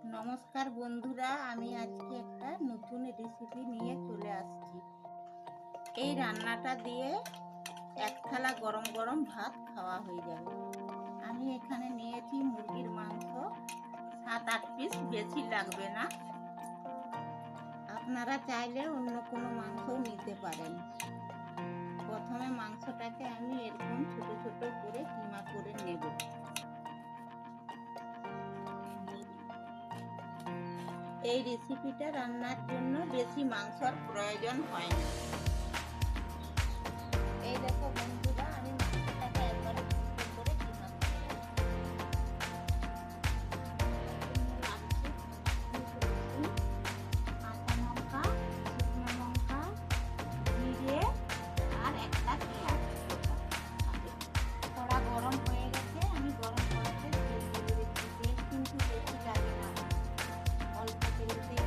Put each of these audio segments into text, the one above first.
নমস্কার বন্ধুরা, আমি আজকে একটা নতুন রেসিপি নিয়ে চলে আসছি। এই রান্নাটা দিয়ে এক থালা গরম গরম ভাত খাওয়া হয়ে যাবে। আমি এখানে নিয়েছি মুরগির মাংস 7-8 পিস, বেশি লাগবে না। আপনারা চাইলে অন্য কোনো মাংসও নিতে পারেন। প্রথমে মাংসটাকে আমি এরকম ছোট ছোট করে কিমা করে নেব। এই রেসিপিটা রান্নার জন্য বেশি মাংসর প্রয়োজন হয় না। এই দেখো বন্ধুরা, আমি মাংসটাকে একবারে ছোট করে কিমা করে কাঁচা লঙ্কা, শুকনো লঙ্কা, জিরে আর একটা পেঁয়াজ। কড়া গরম হয়ে গেছে, আমি গরম কড়াতে তেল দিয়ে দিচ্ছি। তেল কিন্তু বেশি লাগে না, অল্প তেলতেই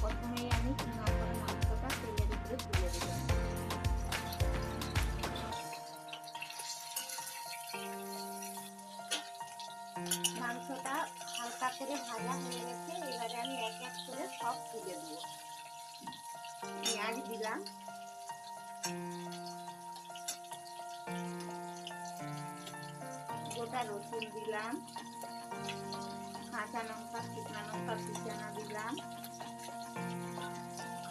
প্রথমেই আমি কিমা করে মাংসটা তেলের উপরে তুলে দিলাম। মাংসটা হালকা করে ভাজা হয়ে গেছে, এবারে আমি এক এক করে সব তুলে দেবো। পেঁয়াজ দিলাম, গোটা রসুন দিলাম, কাঁচা লঙ্কা, শুকনো লঙ্কা কুচানো দিলাম,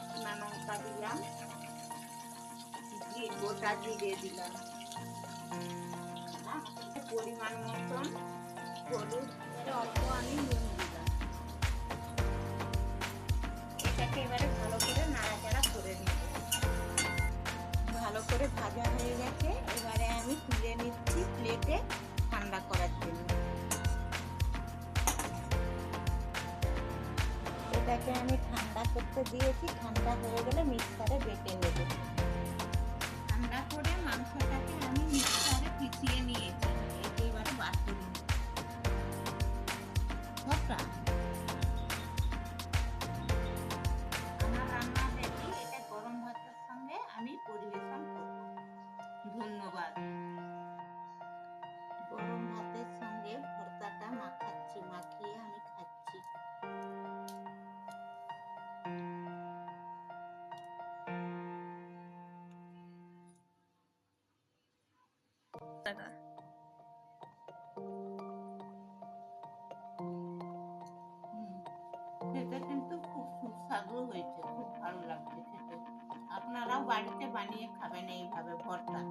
শুকনো লঙ্কা দিলাম, গোটা জিরে দিলাম, পরিমাণ মতন হলুদ, অল্প আমি নুন দিলাম। এটাকে এবারে ভালো করে নাড়াচাড়া করে নেব। ভালো করে ভাজা হয়ে গেছে, এবারে আমি তুলে নিচ্ছি প্লেটে ঠান্ডা করার জন্য। এটাকে আমি ঠান্ডা করতে দিয়েছি, ঠান্ডা হয়ে গেলে মিক্সারে বেটে নেব। ঠান্ডা করে মাংসটাকে আমি মিক্সারে পিষিয়ে নিয়েছি, এবারে বাটি দিই। আমার রান্না রেডি। এটা গরম ভাতের সঙ্গে আমি পরিবেশন করব। ধন্যবাদ। গরম ভাতের সঙ্গে ভর্তাটা মাখিয়ে আমি খাচ্ছি। খেতে কিন্তু খুব সুস্বাদু হয়েছে, খুব ভালো লাগছে খেতে। আপনারাও বাড়িতে বানিয়ে খাবেন এইভাবে ভর্তা।